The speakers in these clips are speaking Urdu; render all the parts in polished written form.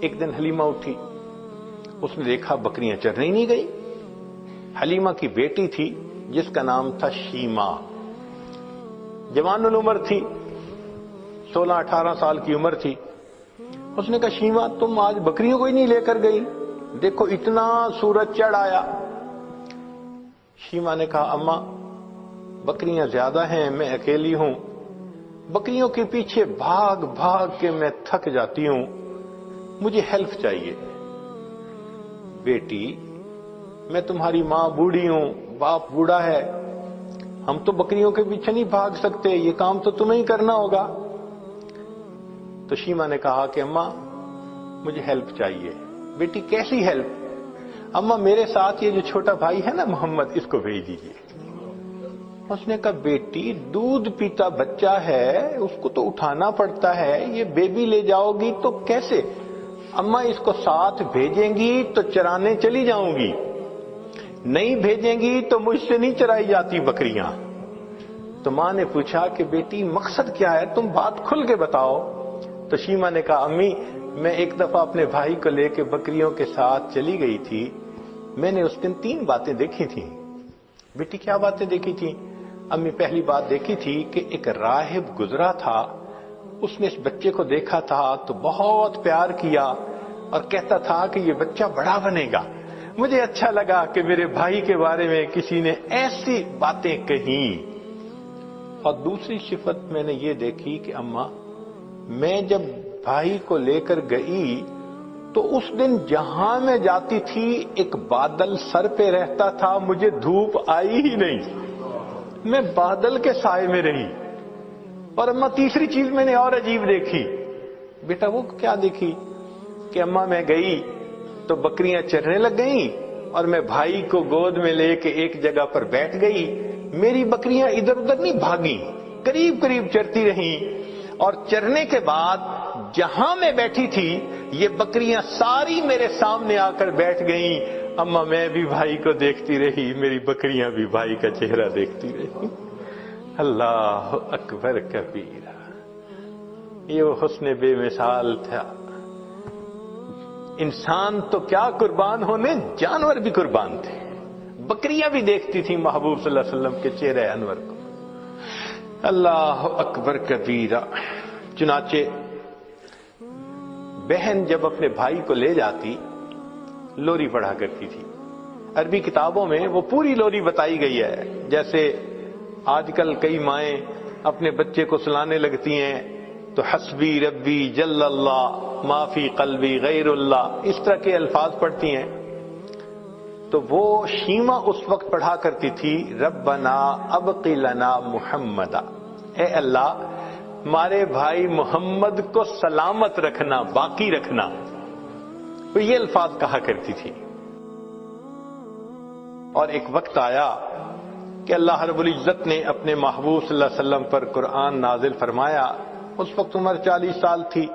ایک دن حلیمہ اٹھی، اس نے دیکھا بکریاں چرنے ہی نہیں گئی۔ حلیمہ کی بیٹی تھی جس کا نام تھا شیمہ، جوان العمر تھی، 16-18 سال کی عمر تھی۔ اس نے کہا شیمہ تم آج بکریوں کو ہی نہیں لے کر گئی، دیکھو اتنا سورج چڑھ آیا۔ شیمہ نے کہا اماں بکریاں زیادہ ہیں، میں اکیلی ہوں، بکریوں کے پیچھے بھاگ بھاگ کے میں تھک جاتی ہوں، مجھے ہیلپ چاہیے۔ بیٹی میں تمہاری ماں بوڑھی ہوں، باپ بوڑھا ہے، ہم تو بکریوں کے پیچھے نہیں بھاگ سکتے، یہ کام تو تمہیں ہی کرنا ہوگا۔ تو شیمہ نے کہا کہ اماں مجھے ہیلپ چاہیے۔ بیٹی کیسی ہیلپ؟ اماں میرے ساتھ یہ جو چھوٹا بھائی ہے نا محمد، اس کو بھیج دیجیے۔ اس نے کہا بیٹی دودھ پیتا بچہ ہے، اس کو تو اٹھانا پڑتا ہے، یہ بیبی لے جاؤ گی تو کیسے؟ اماں اس کو ساتھ بھیجیں گی تو چرانے چلی جاؤں گی، نہیں بھیجیں گی تو مجھ سے نہیں چرائی جاتی بکریاں۔ تو ماں نے پوچھا کہ بیٹی مقصد کیا ہے، تم بات کھل کے بتاؤ۔ تو شیمہ نے کہا امی میں ایک دفعہ اپنے بھائی کو لے کے بکریوں کے ساتھ چلی گئی تھی، میں نے اس دن 3 باتیں دیکھی تھیں۔ بیٹی کیا باتیں دیکھی تھیں؟ امی پہلی بات دیکھی تھی کہ ایک راہب گزرا تھا، اس نے اس بچے کو دیکھا تھا تو بہت پیار کیا اور کہتا تھا کہ یہ بچہ بڑا بنے گا۔ مجھے اچھا لگا کہ میرے بھائی کے بارے میں کسی نے ایسی باتیں کہیں۔ اور دوسری صفت میں نے یہ دیکھی کہ اماں میں جب بھائی کو لے کر گئی تو اس دن جہاں میں جاتی تھی ایک بادل سر پہ رہتا تھا، مجھے دھوپ آئی ہی نہیں، میں بادل کے سائے میں رہی۔ اور اماں تیسری چیز میں نے اور عجیب دیکھی۔ بیٹا وہ کیا دیکھی؟ کہ اماں میں گئی تو بکریاں چرنے لگ گئیں اور میں بھائی کو گود میں لے کے ایک جگہ پر بیٹھ گئی، میری بکریاں ادھر ادھر نہیں بھاگیں، قریب قریب چرتی رہیں، اور چرنے کے بعد جہاں میں بیٹھی تھی یہ بکریاں ساری میرے سامنے آ کر بیٹھ گئیں۔ اماں میں بھی بھائی کو دیکھتی رہی، میری بکریاں بھی بھائی کا چہرہ دیکھتی رہی۔ اللہ اکبر کبیرہ، یہ وہ حسن بے مثال تھا۔ انسان تو کیا قربان ہونے، جانور بھی قربان تھے، بکریاں بھی دیکھتی تھی محبوب صلی اللہ علیہ وسلم کے چہرے انور کو۔ اللہ اکبر کبیرہ۔ چنانچہ بہن جب اپنے بھائی کو لے جاتی لوری پڑھا کرتی تھی۔ عربی کتابوں میں وہ پوری لوری بتائی گئی ہے، جیسے آج کل کئی مائیں اپنے بچے کو سلانے لگتی ہیں تو حسبی ربی جل اللہ ما فی قلبی غیر اللہ، اس طرح کے الفاظ پڑھتی ہیں۔ تو وہ شیمہ اس وقت پڑھا کرتی تھی ربنا ابقی لنا محمدا، اے اللہ ہمارے بھائی محمد کو سلامت رکھنا، باقی رکھنا، تو یہ الفاظ کہا کرتی تھی۔ اور ایک وقت آیا کہ اللہ رب العزت نے اپنے محبوب صلی اللہ علیہ وسلم پر قرآن نازل فرمایا، اس وقت عمر 40 سال تھی،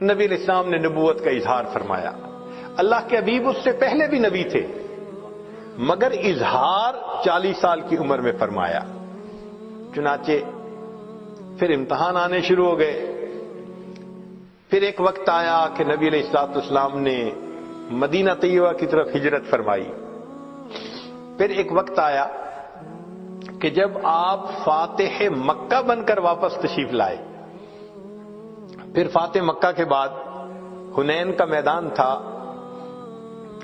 نبی علیہ السلام نے نبوت کا اظہار فرمایا۔ اللہ کے حبیب اس سے پہلے بھی نبی تھے مگر اظہار 40 سال کی عمر میں فرمایا۔ چنانچہ پھر امتحان آنے شروع ہو گئے۔ پھر ایک وقت آیا کہ نبی علیہ السلام نے مدینہ طیبہ کی طرف ہجرت فرمائی۔ پھر ایک وقت آیا کہ جب آپ فاتح مکہ بن کر واپس تشریف لائے۔ پھر فاتح مکہ کے بعد حنین کا میدان تھا،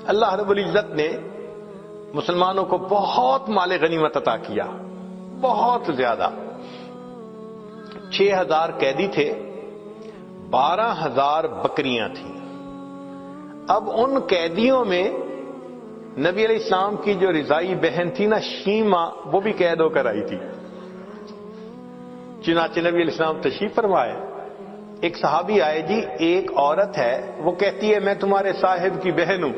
اللہ رب العزت نے مسلمانوں کو بہت مال غنیمت عطا کیا، بہت زیادہ۔ 6000 قیدی تھے، 12000 بکریاں تھیں۔ اب ان قیدیوں میں نبی علیہ السلام کی جو رضائی بہن تھی نا شیمہ، وہ بھی قید ہو کر آئی تھی۔ چنانچہ نبی علیہ السلام تشریف فرمائے، ایک صحابی آئے، جی ایک عورت ہے وہ کہتی ہے میں تمہارے صاحب کی بہن ہوں۔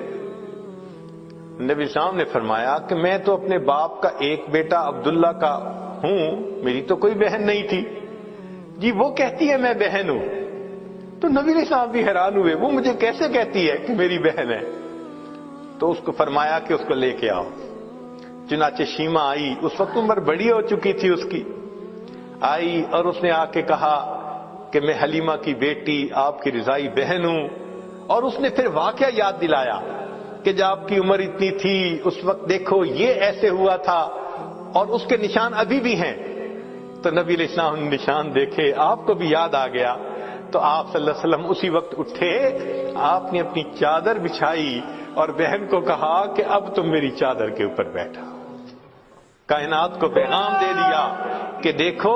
نبی السلام نے فرمایا کہ میں تو اپنے باپ کا ایک بیٹا عبداللہ کا ہوں، میری تو کوئی بہن نہیں تھی۔ جی وہ کہتی ہے میں بہن ہوں۔ تو نبی علیہ السلام بھی حیران ہوئے، وہ مجھے کیسے کہتی ہے کہ میری بہن ہے؟ تو اس کو فرمایا کہ اس کو لے کے آؤ۔ چنانچہ شیمہ آئی، اس وقت عمر بڑی ہو چکی تھی اس کی، آئی اور اس نے آ کے کہا کہ میں حلیمہ کی بیٹی آپ کی رضائی بہن ہوں، اور اس نے پھر واقعہ یاد دلایا کہ جب آپ کی عمر اتنی تھی اس وقت دیکھو یہ ایسے ہوا تھا اور اس کے نشان ابھی بھی ہیں. تو نبی علیہ السلام نے نشان دیکھے, آپ کو بھی یاد آ گیا. تو آپ صلی اللہ علیہ وسلم اسی وقت اٹھے, آپ نے اپنی چادر بچھائی اور بہن کو کہا کہ اب تم میری چادر کے اوپر بیٹھا. کائنات کو پیغام دے دیا کہ دیکھو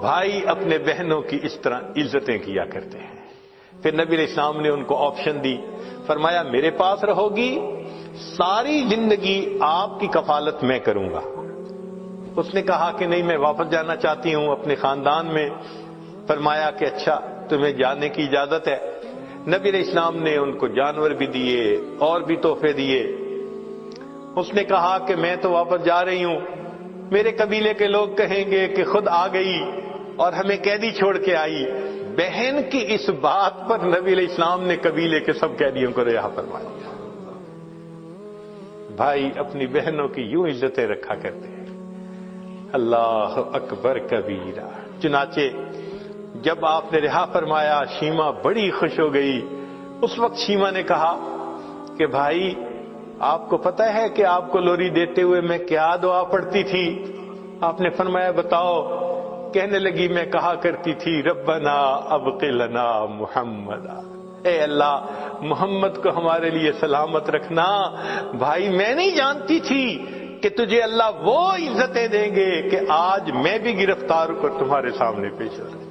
بھائی اپنے بہنوں کی اس طرح عزتیں کیا کرتے ہیں. پھر نبی علیہ السلام نے ان کو آپشن دی, فرمایا میرے پاس رہو گی, ساری زندگی آپ کی کفالت میں کروں گا. اس نے کہا کہ نہیں, میں واپس جانا چاہتی ہوں اپنے خاندان میں. فرمایا کہ اچھا تمہیں جانے کی اجازت ہے. نبی علیہ السلام نے ان کو جانور بھی دیے اور بھی تحفے دیے. اس نے کہا کہ میں تو واپس جا رہی ہوں, میرے قبیلے کے لوگ کہیں گے کہ خود آ گئی اور ہمیں قیدی چھوڑ کے آئی. بہن کی اس بات پر نبی علیہ السلام نے قبیلے کے سب قیدیوں کو رہا فرما دیا. بھائی اپنی بہنوں کی یوں عزتیں رکھا کرتے ہیں. اللہ اکبر کبیرہ. چنانچہ جب آپ نے رہا فرمایا شیما بڑی خوش ہو گئی. اس وقت شیما نے کہا کہ بھائی آپ کو پتہ ہے کہ آپ کو لوری دیتے ہوئے میں کیا دعا پڑھتی تھی؟ آپ نے فرمایا بتاؤ. کہنے لگی میں کہا کرتی تھی ربنا ابق لنا محمد, اے اللہ محمد کو ہمارے لیے سلامت رکھنا. بھائی میں نہیں جانتی تھی کہ تجھے اللہ وہ عزتیں دیں گے کہ آج میں بھی گرفتار ہو کر تمہارے سامنے پیش ہوں.